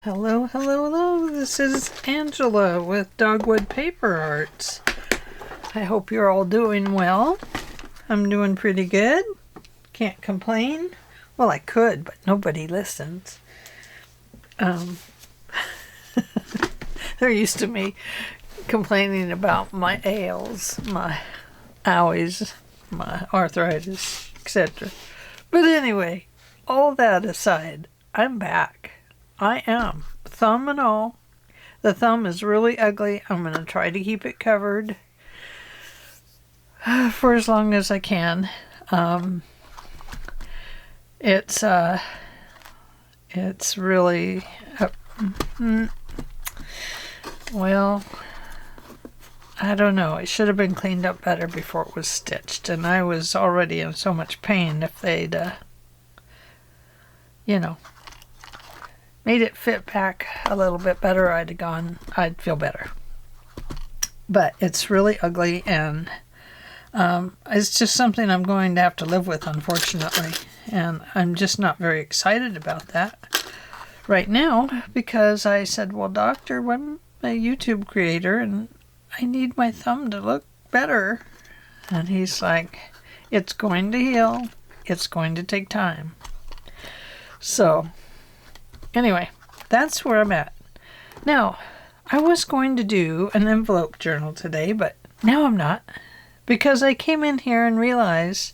Hello, hello, hello. This is Angela with Dogwood Paper Arts. I hope you're all doing well. I'm doing pretty good. Can't complain. Well, I could, but nobody listens. They're used to me complaining about my ails, my owies, my arthritis, etc. But anyway, all that aside, I'm back. I am. Thumb and all. The thumb is really ugly. I'm going to try to keep it covered for as long as I can. It's really, well, I don't know. It should have been cleaned up better before it was stitched. And I was already in so much pain. If they'd, made it fit back a little bit better, I'd feel better. But it's really ugly, and it's just something I'm going to have to live with, unfortunately. And I'm just not very excited about that right now, because I said, well, doctor, I'm a YouTube creator, and I need my thumb to look better. And he's like, it's going to heal. It's going to take time. So anyway, that's where I'm at. Now, I was going to do an envelope journal today, but now I'm not, because I came in here and realized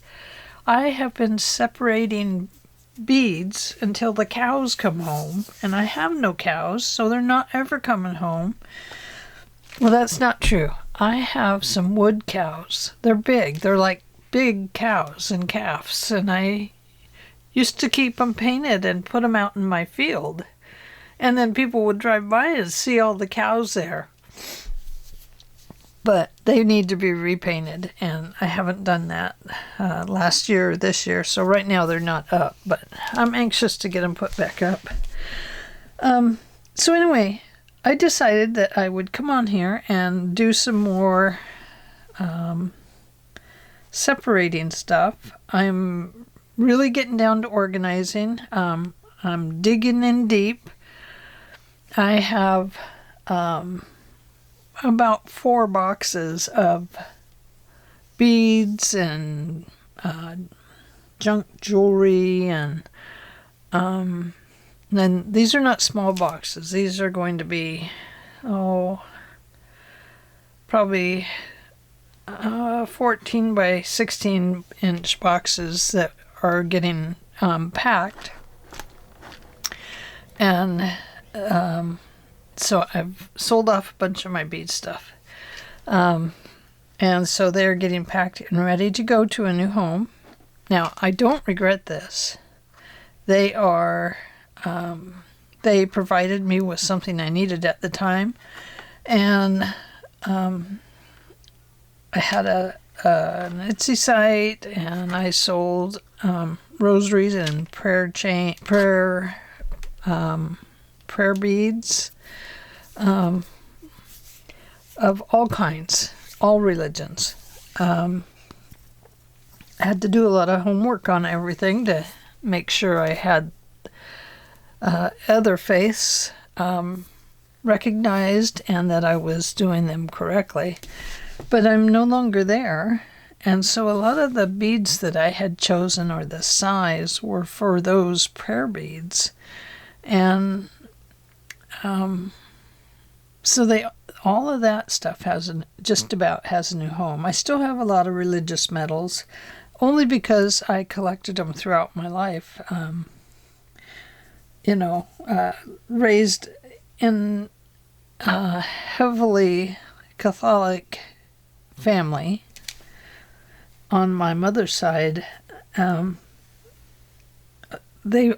I have been separating beads until the cows come home, and I have no cows, so they're not ever coming home. Well, that's not true. I have some wood cows. They're big. They're like big cows and calves, and I used to keep them painted and put them out in my field. And then people would drive by and see all the cows there. But they need to be repainted, and I haven't done that last year or this year. So right now they're not up, but I'm anxious to get them put back up. So anyway, I decided that I would come on here and do some more separating stuff. I'm really getting down to organizing. I'm digging in deep. I have about 4 boxes of beads and junk jewelry, and then these are not small boxes. These are going to be probably 14 by 16 inch boxes that are getting packed. And so I've sold off a bunch of my bead stuff. And so they're getting packed and ready to go to a new home. Now, I don't regret this. They provided me with something I needed at the time. And I had an Etsy site, and I sold rosaries and prayer beads of all kinds, all religions. I had to do a lot of homework on everything to make sure I had other faiths recognized and that I was doing them correctly. But I'm no longer there. And so a lot of the beads that I had chosen, or the size, were for those prayer beads. And so all of that stuff just about has a new home. I still have a lot of religious medals, only because I collected them throughout my life. Raised in a heavily Catholic family on my mother's side. They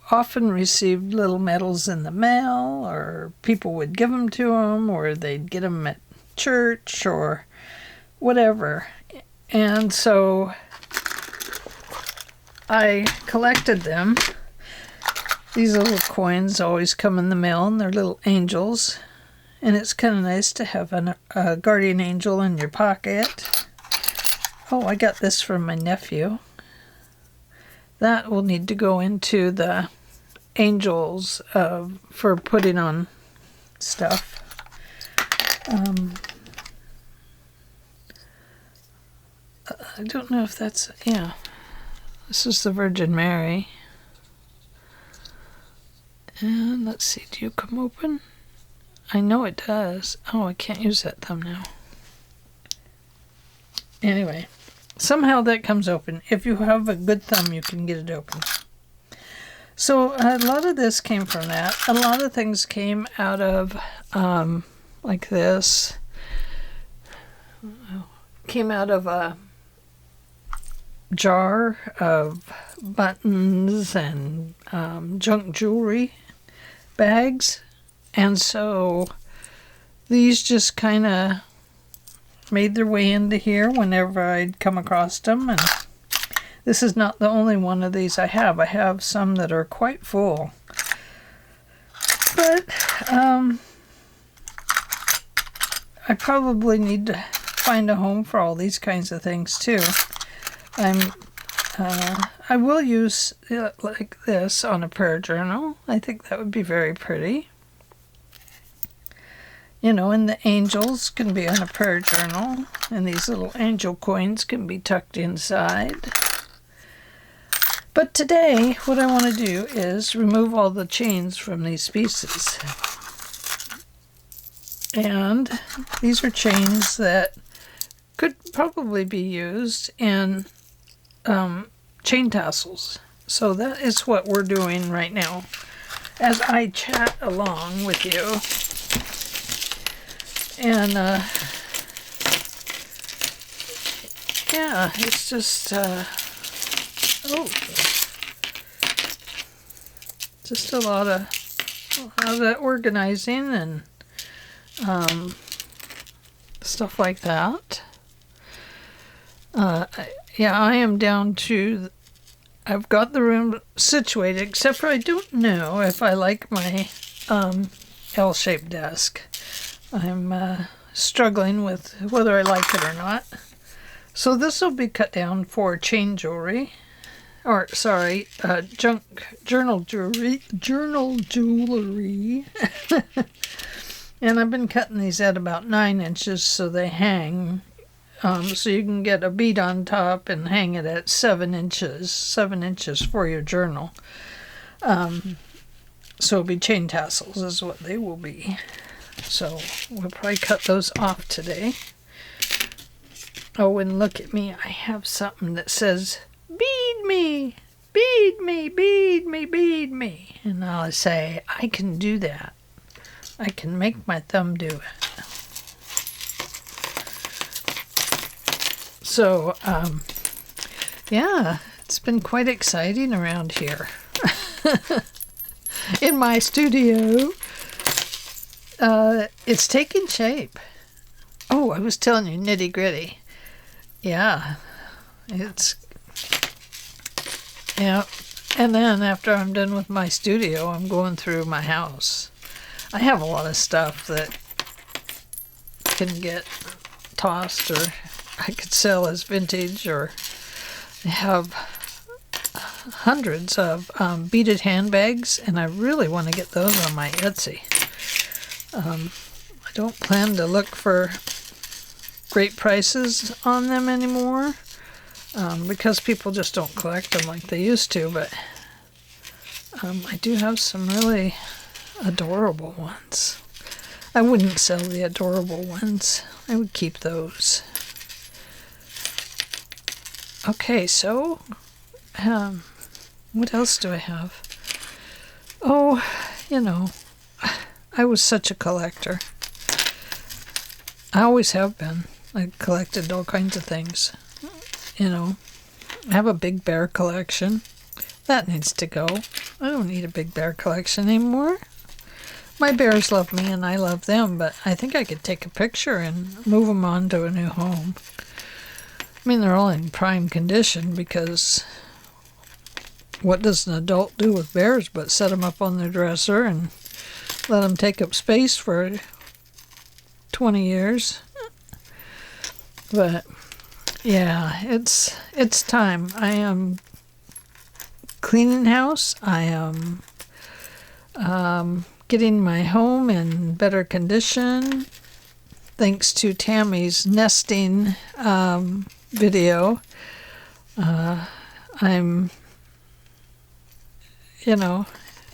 often received little medals in the mail, or people would give them to them, or they'd get them at church or whatever. And so I collected them. These little coins always come in the mail, and they're little angels. And it's kind of nice to have a guardian angel in your pocket. Oh, I got this from my nephew. That will need to go into the angels for putting on stuff. I don't know if that's, yeah. This is the Virgin Mary. And let's see, do you come open? I know it does. Oh, I can't use that thumbnail. Anyway, somehow that comes open. If you have a good thumb, you can get it open. So a lot of this came from that. A lot of things came out of, like this. Came out of a jar of buttons and junk jewelry bags. And so these just kind of made their way into here whenever I'd come across them. And this is not the only one of these I have. I have some that are quite full. But I probably need to find a home for all these kinds of things too. I will use it like this on a prayer journal. I think that would be very pretty. You know, and the angels can be on a prayer journal, and these little angel coins can be tucked inside. But today, what I want to do is remove all the chains from these pieces. And these are chains that could probably be used in chain tassels. So that is what we're doing right now as I chat along with you. And yeah, it's just just a lot of that organizing and stuff like that. Yeah, I am down to, I've got the room situated, except for I don't know if I like my L-shaped desk. I'm struggling with whether I like it or not. So this will be cut down for chain jewelry, or sorry, journal jewelry. And I've been cutting these at about 9 inches so they hang. So you can get a bead on top and hang it at 7 inches. 7 inches for your journal. So it'll be chain tassels is what they will be. So we'll probably cut those off today. Oh, and look at me. I have something that says, bead me, bead me, bead me, bead me. And I'll say, I can do that. I can make my thumb do it. So, yeah, it's been quite exciting around here. In my studio. It's taking shape. Oh, I was telling you, nitty gritty. Yeah, yeah. And then after I'm done with my studio, I'm going through my house. I have a lot of stuff that can get tossed, or I could sell as vintage, or I have hundreds of beaded handbags, and I really want to get those on my Etsy. I don't plan to look for great prices on them anymore because people just don't collect them like they used to, but I do have some really adorable ones. I wouldn't sell the adorable ones. I would keep those. Okay, so what else do I have? Oh, you know, I was such a collector. I always have been. I collected all kinds of things. You know, I have a big bear collection. That needs to go. I don't need a big bear collection anymore. My bears love me and I love them, but I think I could take a picture and move them on to a new home. I mean, they're all in prime condition because what does an adult do with bears but set them up on their dresser and let them take up space for 20 years. But yeah, it's time. I am cleaning house. I am getting my home in better condition thanks to Tammy's nesting video.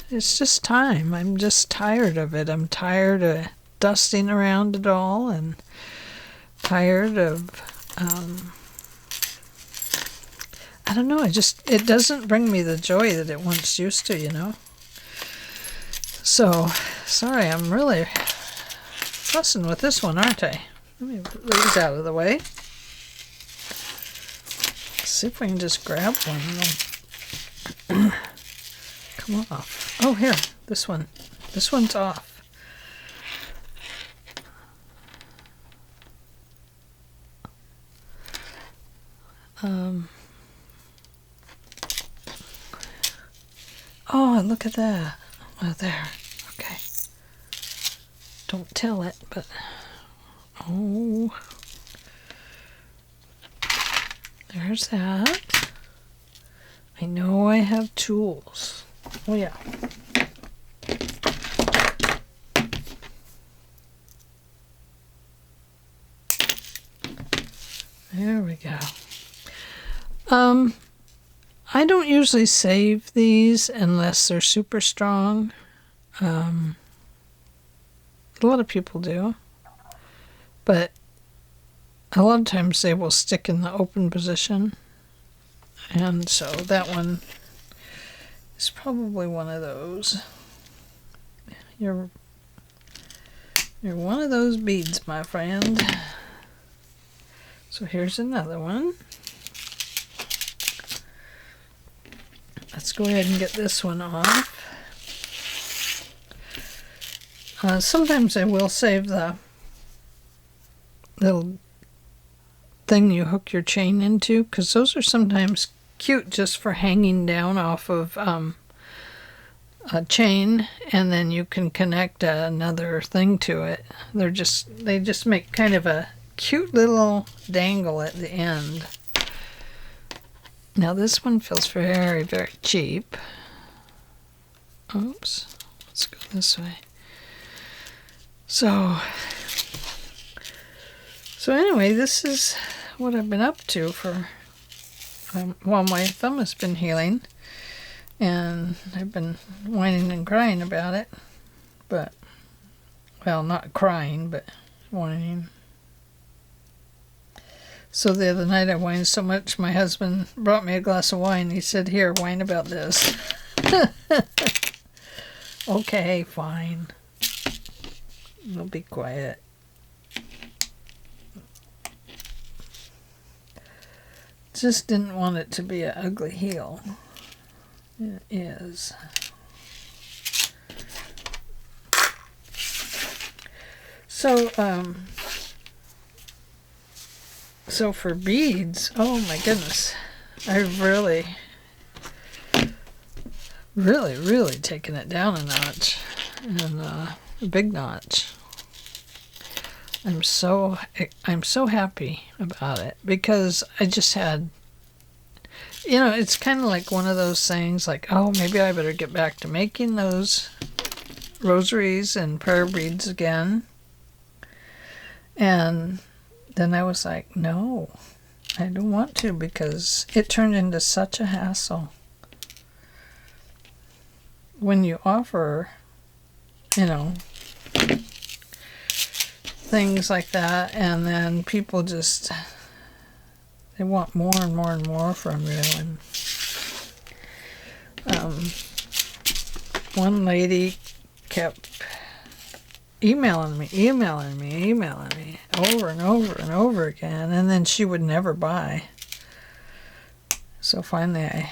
It's just time. I'm just tired of it. I'm tired of dusting around it all and tired of, I don't know, it doesn't bring me the joy that it once used to. So, sorry, I'm really fussing with this one, aren't I? Let me put these out of the way. See if we can just grab one. Come off. Oh, here, this one. This one's off. Oh, look at that. Oh, there. Okay. Don't tell it, but oh, there's that. I know I have tools. Oh yeah. There we go. I don't usually save these unless they're super strong. A lot of people do, but a lot of times they will stick in the open position, and so that one is probably one of those. You're one of those beads, my friend. So here's another one. Let's go ahead and get this one off. Sometimes I will save the little thing you hook your chain into, because those are sometimes cute just for hanging down off of a chain, and then you can connect another thing to it. They just make kind of a cute little dangle at the end. Now this one feels very, very cheap. Oops, let's go this way. So anyway, this is what I've been up to for while my thumb has been healing, and I've been whining and crying about it, but, well, not crying, but whining. So the other night I whined so much, my husband brought me a glass of wine. He said, "Here, whine about this." Okay, fine. I'll be quiet. Just didn't want it to be an ugly heel. It is. So for beads, oh my goodness, I've really taken it down a notch, and a big notch. I'm so happy about it, because I just had, it's kind of like one of those things like, oh, maybe I better get back to making those rosaries and prayer beads again. And then I was like, no, I don't want to, because it turned into such a hassle. When you offer, things like that, and then people just, they want more and more and more from you. And one lady kept emailing me over and over and over again, and then she would never buy. So finally I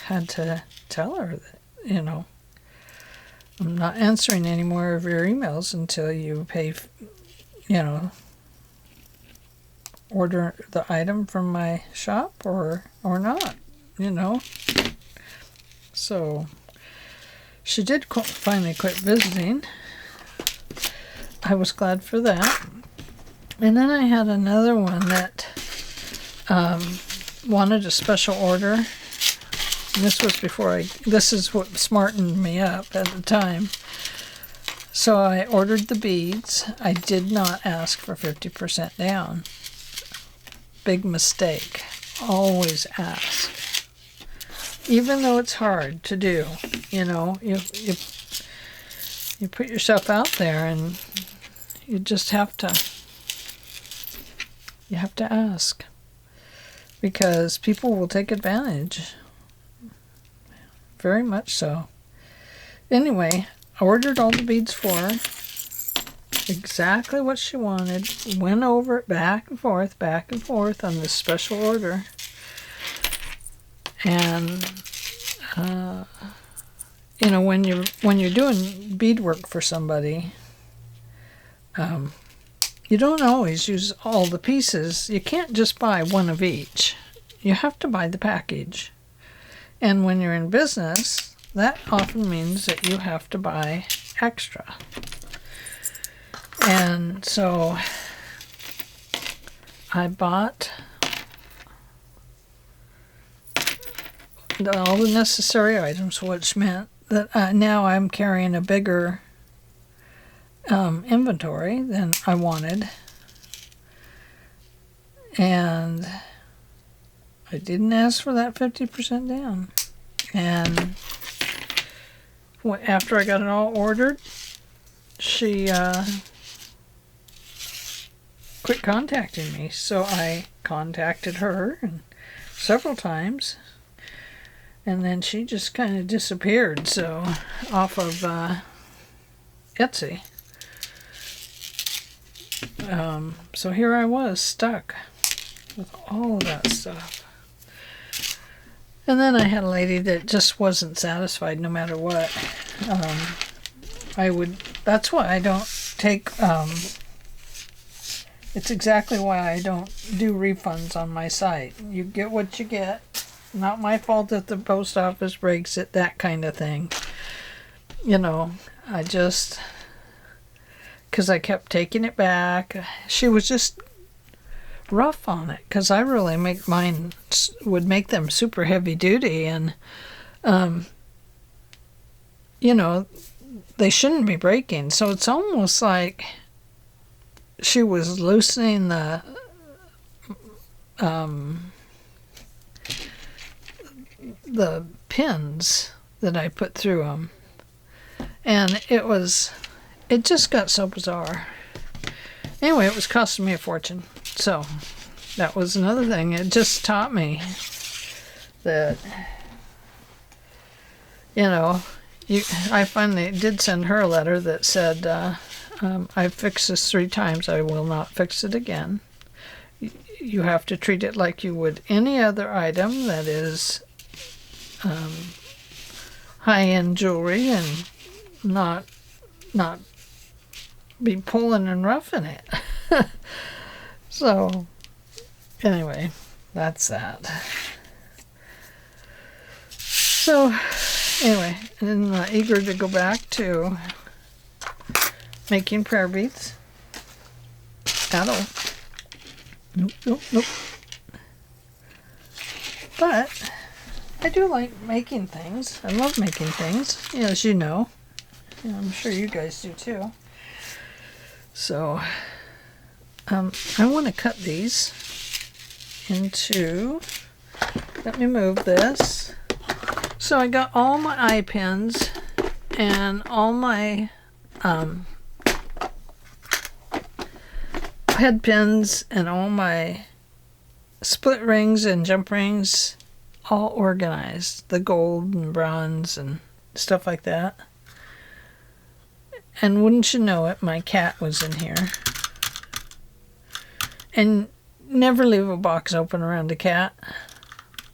had to tell her that, I'm not answering any more of your emails until you pay, order the item from my shop or not, So she did finally quit visiting. I was glad for that. And then I had another one that wanted a special order. And this was before this is what smartened me up at the time. So I ordered the beads. I did not ask for 50% down. Big mistake. Always ask. Even though it's hard to do, you know, you put yourself out there and you just have to ask, because people will take advantage. Very much so. Anyway, I ordered all the beads for her. Exactly what she wanted. Went over it back and forth on this special order. And you know, when you're doing beadwork for somebody, you don't always use all the pieces. You can't just buy one of each. You have to buy the package. And when you're in business, that often means that you have to buy extra. And so I bought all the necessary items, which meant that now I'm carrying a bigger inventory than I wanted. And I didn't ask for that 50% down. And after I got it all ordered, she quit contacting me. So I contacted her several times. And then she just kind of disappeared. So off of Etsy. So here I was stuck with all of that stuff. And then I had a lady that just wasn't satisfied no matter what. That's why I don't take, it's exactly why I don't do refunds on my site. You get what you get. Not my fault that the post office breaks it, that kind of thing. You know, because I kept taking it back. She was just rough on it, because I really would make them super heavy duty, and you know, they shouldn't be breaking. So it's almost like she was loosening the pins that I put through them, and it just got so bizarre. Anyway, it was costing me a fortune. So that was another thing. It just taught me that, you know, I finally did send her a letter that said, I've fixed this 3 times. I will not fix it again. You have to treat it like you would any other item that is high-end jewelry, and not be pulling and roughing it. So anyway, that's that. So anyway, I'm eager to go back to making prayer beads. Nope. But I do like making things. I love making things, as you know. I'm sure you guys do too. So I want to cut these into, let me move this. So I got all my eye pins and all my head pins and all my split rings and jump rings all organized. The gold and bronze and stuff like that. And wouldn't you know it, my cat was in here. And never leave a box open around a cat,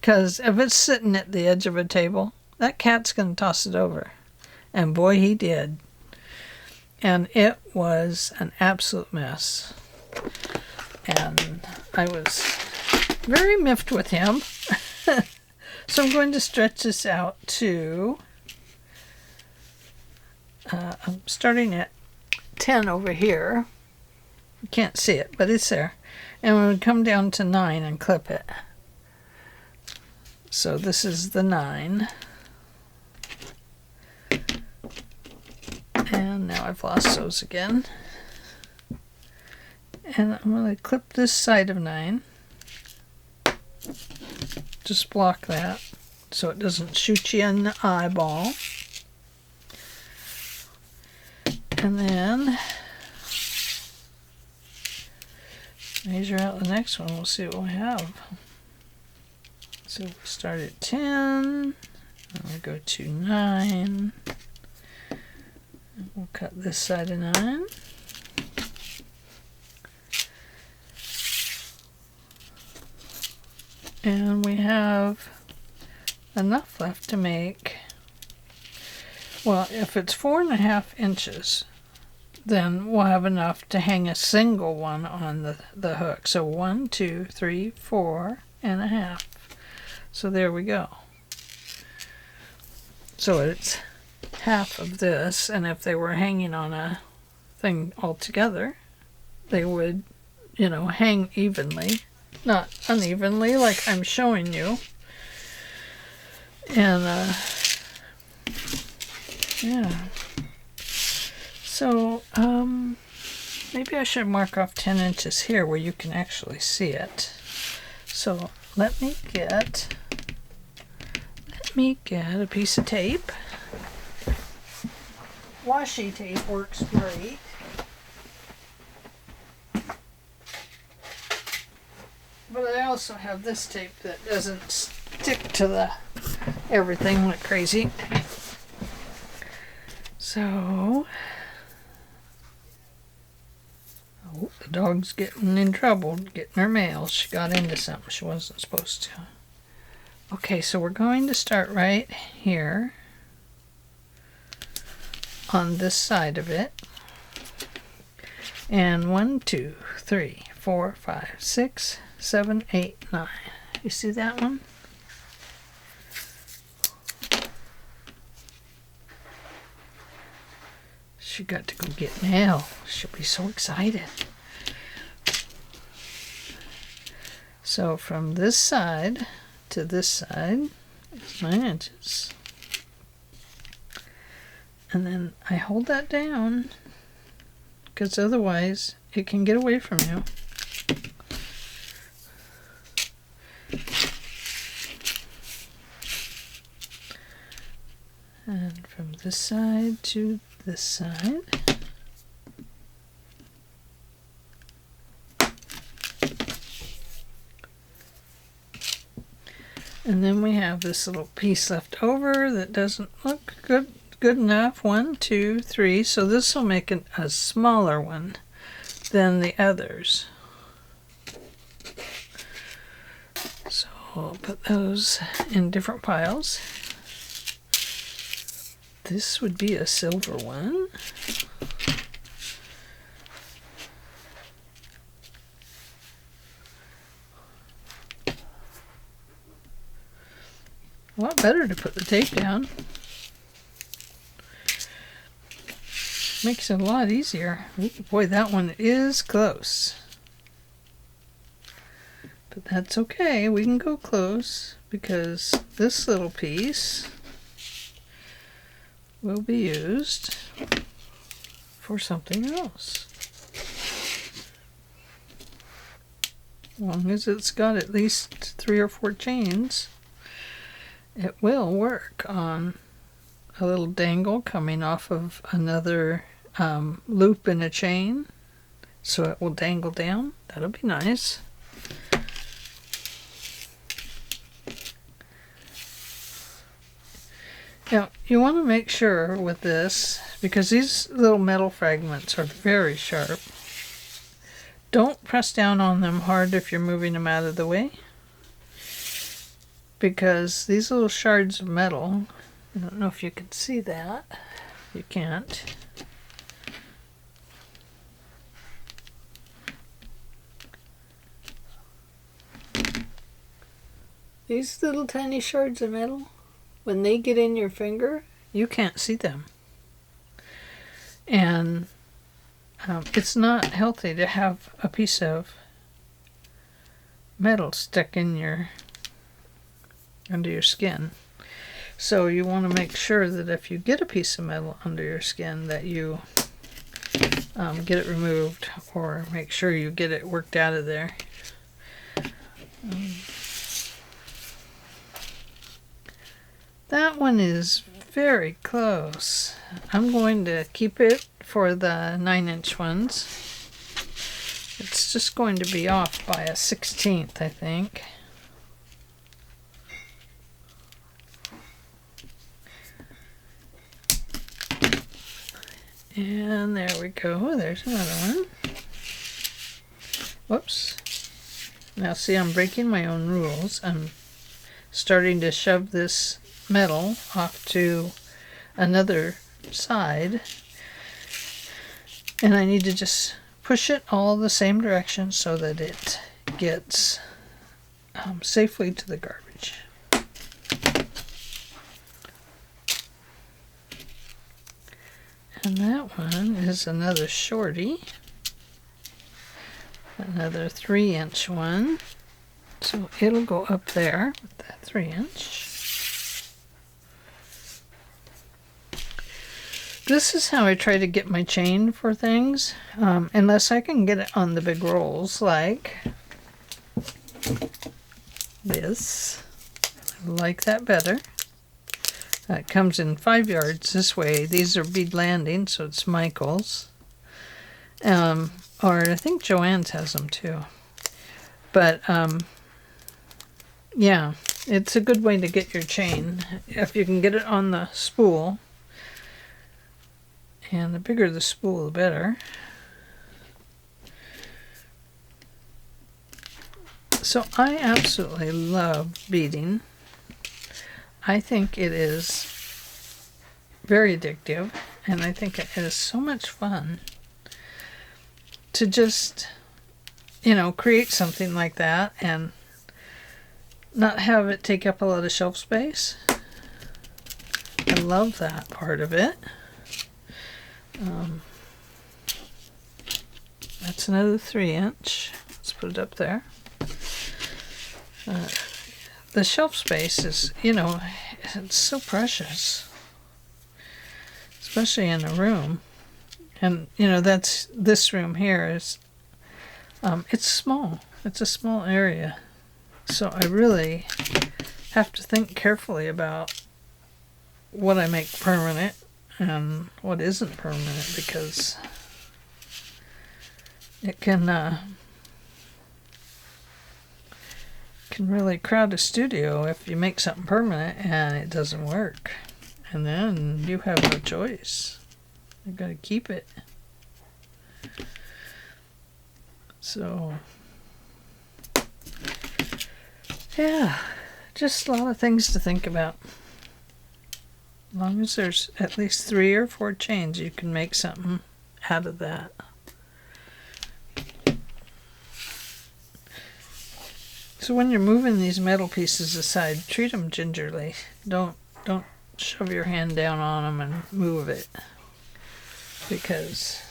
because if it's sitting at the edge of a table, that cat's going to toss it over. And boy, he did. And it was an absolute mess. And I was very miffed with him. So I'm going to stretch this out to, I'm starting at 10 over here. You can't see it, but it's there. And we would come down to 9 and clip it. So this is the 9. And now I've lost those again. And I'm going to clip this side of 9. Just block that so it doesn't shoot you in the eyeball. And then measure out the next one. We'll see what we have. So we start at 10. And we go to 9. And we'll cut this side of 9. And we have enough left to make, well, if it's 4.5 inches, then we'll have enough to hang a single one on the hook. So 1, 2, 3, 4.5. So there we go. So it's half of this, and if they were hanging on a thing altogether, they would, you know, hang evenly. Not unevenly like I'm showing you. And yeah. So maybe I should mark off 10 inches here where you can actually see it. So let me get a piece of tape. Washi tape works great. But I also have this tape that doesn't stick to the everything like crazy. So, oh, the dog's getting in trouble, getting her mail. She got into something she wasn't supposed to. Okay, so we're going to start right here on this side of it. And 1, 2, 3, 4, 5, 6, 7, 8, 9. You see that one? She got to go get mail. She'll be so excited. So from this side to this side is 9 inches. And then I hold that down because otherwise it can get away from you. And from this side to this side. And then we have this little piece left over that doesn't look good enough. 1, 2, 3. So this will make it a smaller one than the others. So I'll put those in different piles. This would be a silver one. A lot better to put the tape down. Makes it a lot easier. Ooh, boy, that one is close. But that's okay. We can go close because this little piece will be used for something else. As long as it's got at least 3 or 4 chains, it will work on a little dangle coming off of another loop in a chain, so it will dangle down. That'll be nice. Now, you want to make sure with this, because these little metal fragments are very sharp, don't press down on them hard if you're moving them out of the way, because these little shards of metal, I don't know if you can see that, you can't. These little tiny shards of metal, when they get in your finger, you can't see them. And it's not healthy to have a piece of metal stuck in your under your skin. So you want to make sure that if you get a piece of metal under your skin that you get it removed, or make sure you get it worked out of there. That one is very close. I'm going to keep it for the 9-inch ones. It's just going to be off by a 1/16, I think. And there we go. There's another one. Whoops. Now see, I'm breaking my own rules. I'm starting to shove this metal off to another side. And I need to just push it all the same direction so that it gets safely to the garbage. And that one is another shorty. Another 3-inch one. So it'll go up there with that 3-inch. This is how I try to get my chain for things, unless I can get it on the big rolls like this. I like that better. It comes in 5 yards this way. These are bead landing, so it's Michael's. Or I think Joanne's has them too. But yeah, it's a good way to get your chain if you can get it on the spool. And the bigger the spool, the better. So I absolutely love beading. I think it is very addictive, and I think it is so much fun to just, you know, create something like that and not have it take up a lot of shelf space. I love that part of it. That's another 3-inch. Let's put it up there. The shelf space is, you know, it's so precious, especially in a room. And, you know, that's, this room here is, it's small. It's a small area. So I really have to think carefully about what I make permanent and what isn't permanent, because it can really crowd a studio if you make something permanent and it doesn't work. And then you have no choice. You've got to keep it. So, yeah, just a lot of things to think about. As long as there's at least 3 or 4 chains, you can make something out of that. So when you're moving these metal pieces aside, treat them gingerly. Don't shove your hand down on them and move it, because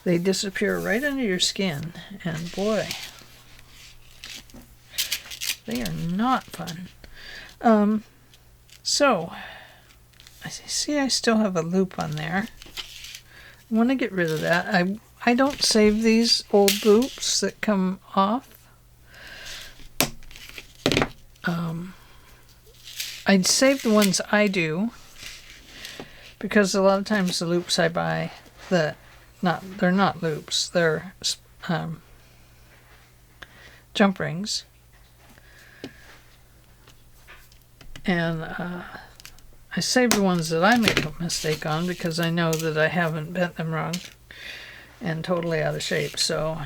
they disappear right under your skin, and boy, they are not fun. So I see I still have a loop on there. I want to get rid of that. I don't save these old loops that come off. I'd save the ones I do, because a lot of times the loops I buy, they're not loops, they're jump rings. And I save the ones that I make a mistake on, because I know that I haven't bent them wrong and totally out of shape. So,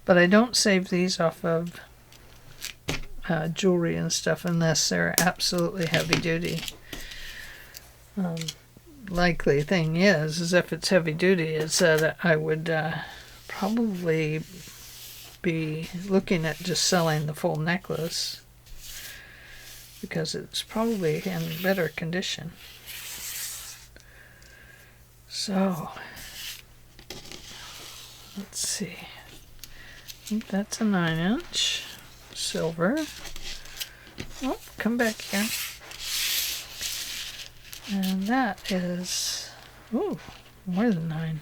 but I don't save these off of jewelry and stuff unless they're absolutely heavy duty. Likely thing is if it's heavy duty, is that I would probably be looking at just selling the full necklace, because it's probably in better condition. So let's see. I think that's a 9-inch. silver. Oh, come back here. And that is, ooh, more than 9.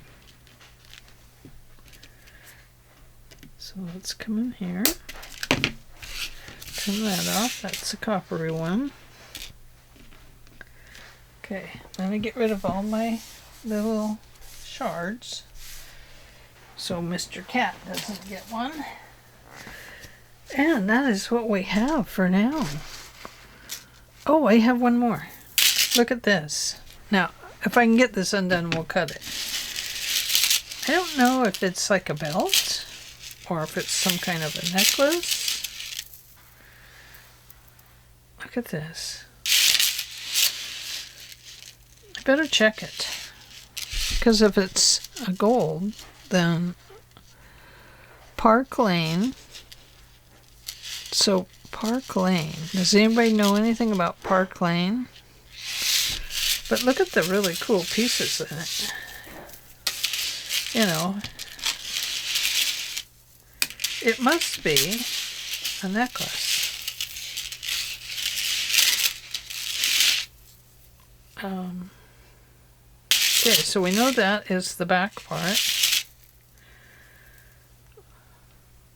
So let's come in here. Turn that off. That's a coppery one. Okay, let me get rid of all my little shards so Mr. Cat doesn't get one. And that is what we have for now. Oh, I have one more. Look at this. Now, if I can get this undone, we'll cut it. I don't know if it's like a belt or if it's some kind of a necklace. Look at this. I better check it. Because if it's a gold, then Park Lane. So Park Lane. Does anybody know anything about Park Lane? But look at the really cool pieces in it. You know, it must be a necklace. Okay, so we know that is the back part.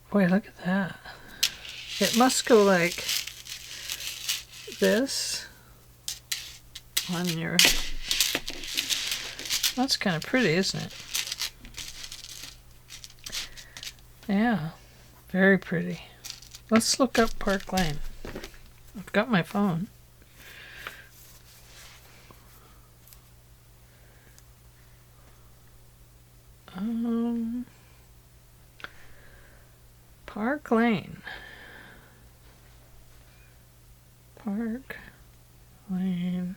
Boy, look at that. It must go like this on your... That's kind of pretty, isn't it? Yeah, very pretty. Let's look up Park Lane. I've got my phone. Park Lane. Park Lane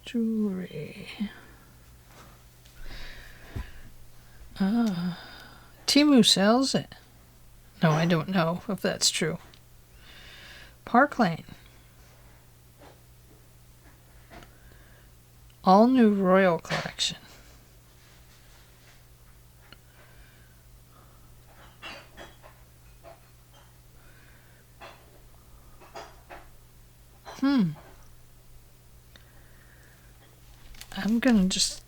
jewelry. Timu sells it. No, I don't know if that's true. Park Lane. All new Royal Collection. I'm gonna just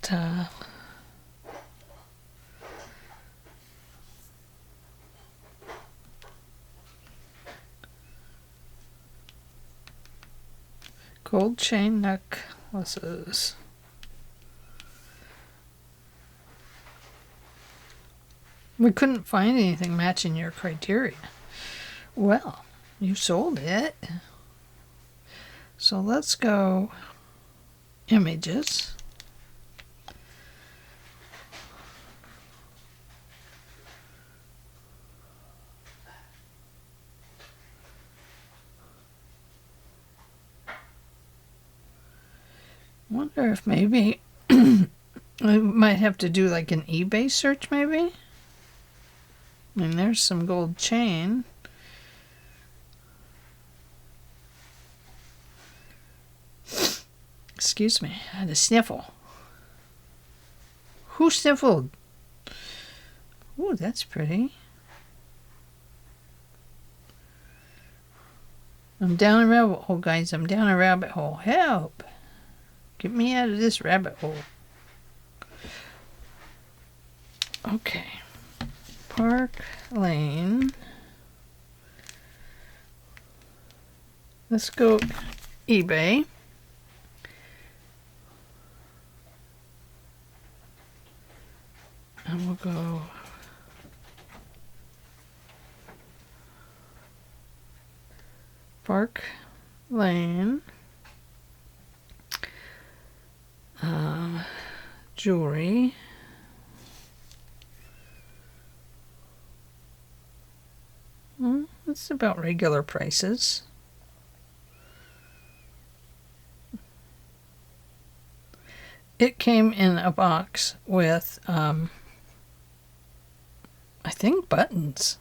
gold chain necklaces. We couldn't find anything matching your criteria. Well, you sold it. So let's go images. Wonder if maybe I might have to do like an eBay search maybe. I mean, there's some gold chain. Excuse me, I had a sniffle. Who sniffled? Oh, that's pretty. I'm down a rabbit hole, guys. I'm down a rabbit hole. Help! Get me out of this rabbit hole. Okay. Park Lane. Let's go eBay. And we'll go Park Lane jewelry. It's about regular prices. It came in a box with I think buttons.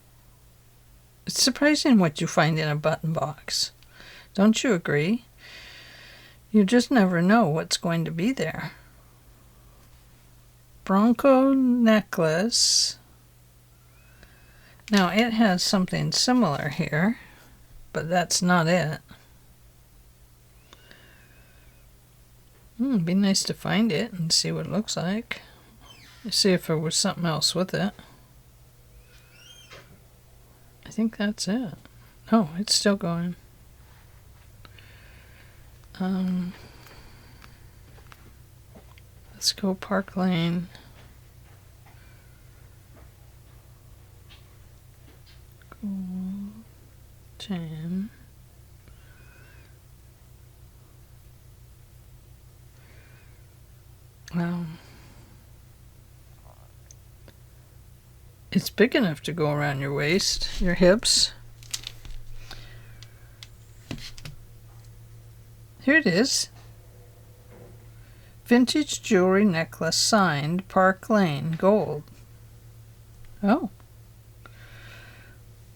It's surprising what you find in a button box. Don't you agree? You just never know what's going to be there. Bronco necklace. Now it has something similar here, but that's not it. It'd be nice to find it and see what it looks like. See if there was something else with it. I think that's it. Oh, it's still going. Let's go Park Lane. Gold chain. Wow. It's big enough to go around your waist, your hips. Here it is. Vintage jewelry necklace signed Park Lane gold. Oh.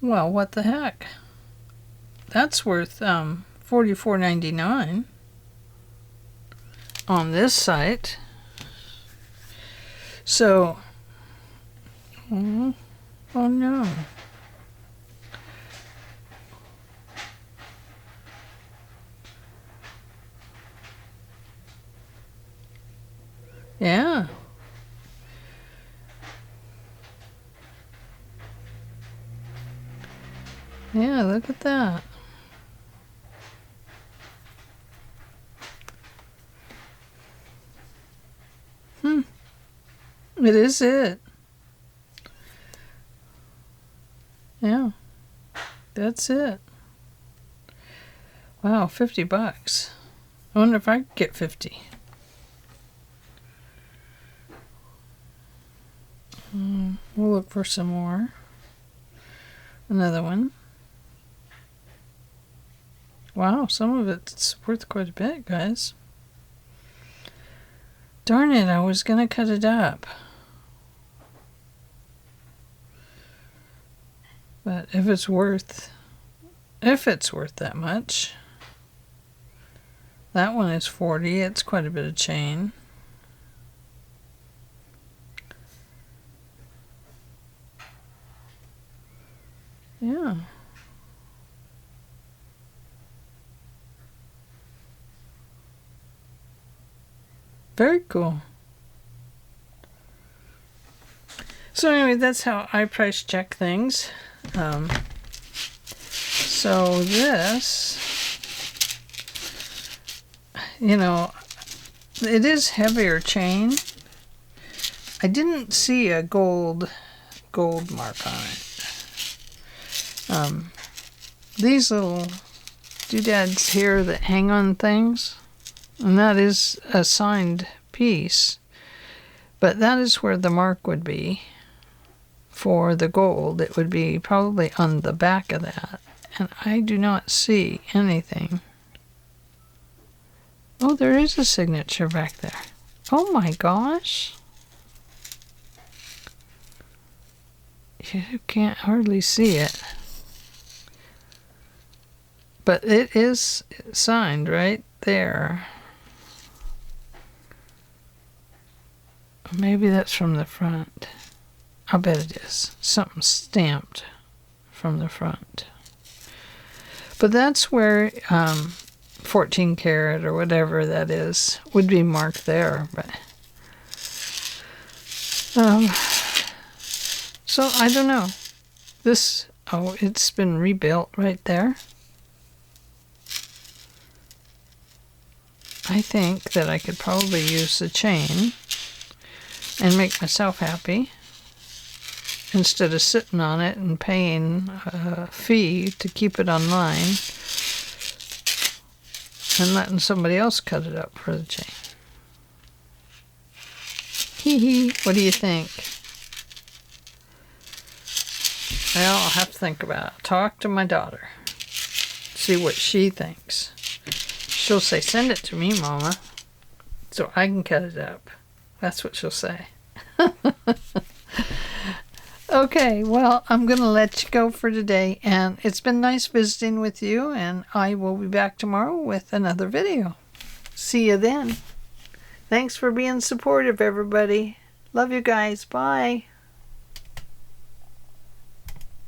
Well, what the heck? That's worth $44.99 on this site. So, oh no. Yeah. Yeah, look at that. It is it. Yeah. That's it. Wow, $50. I wonder if I could get 50. We'll look for some more. Another one. Wow, some of it's worth quite a bit, guys. Darn it, I was gonna cut it up. But if it's worth that much. That one is 40. It's quite a bit of chain. Yeah. Very cool. So anyway, that's how I price check things. So this, it is heavier chain. I didn't see a gold mark on it. These little doodads here that hang on things, and that is a signed piece, but that is where the mark would be for the gold. It would be probably on the back of that, and I do not see anything. Oh, there is a signature back there. Oh my gosh. You can't hardly see it. But it is signed right there. Maybe that's from the front. I'll bet it is. Something stamped from the front. But that's where 14 karat or whatever that is would be marked there. But so I don't know. This, it's been rebuilt right there. I think that I could probably use the chain and make myself happy instead of sitting on it and paying a fee to keep it online and letting somebody else cut it up for the chain. Hee hee, what do you think? Well, I'll have to think about it. Talk to my daughter. See what she thinks. She'll say, send it to me, Mama, so I can cut it up. That's what she'll say. Okay, well, I'm going to let you go for today, and it's been nice visiting with you, and I will be back tomorrow with another video. See you then. Thanks for being supportive, everybody. Love you guys. Bye.